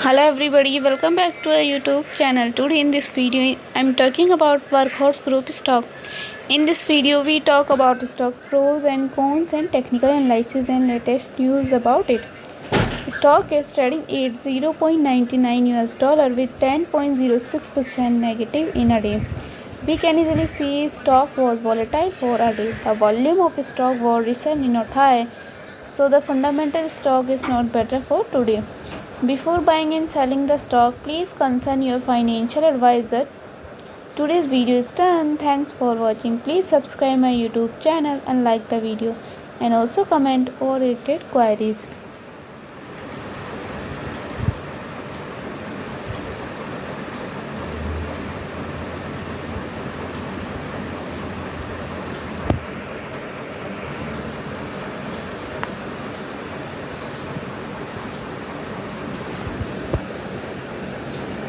Hello everybody, welcome back to our YouTube channel. Today in this video I'm talking about Wkhs group stock. In this video we talk about the stock pros and cons and technical analysis and latest news about it. Stock is trading at $0.99 with 10.06% negative in a day. We can easily see stock was volatile for a day. The volume of stock was recently not high, so the fundamental stock is not better for today. Before buying and selling the stock, please consult your financial advisor. Today's video is done. Thanks for watching. Please subscribe my YouTube channel and like the video, and also comment or related queries.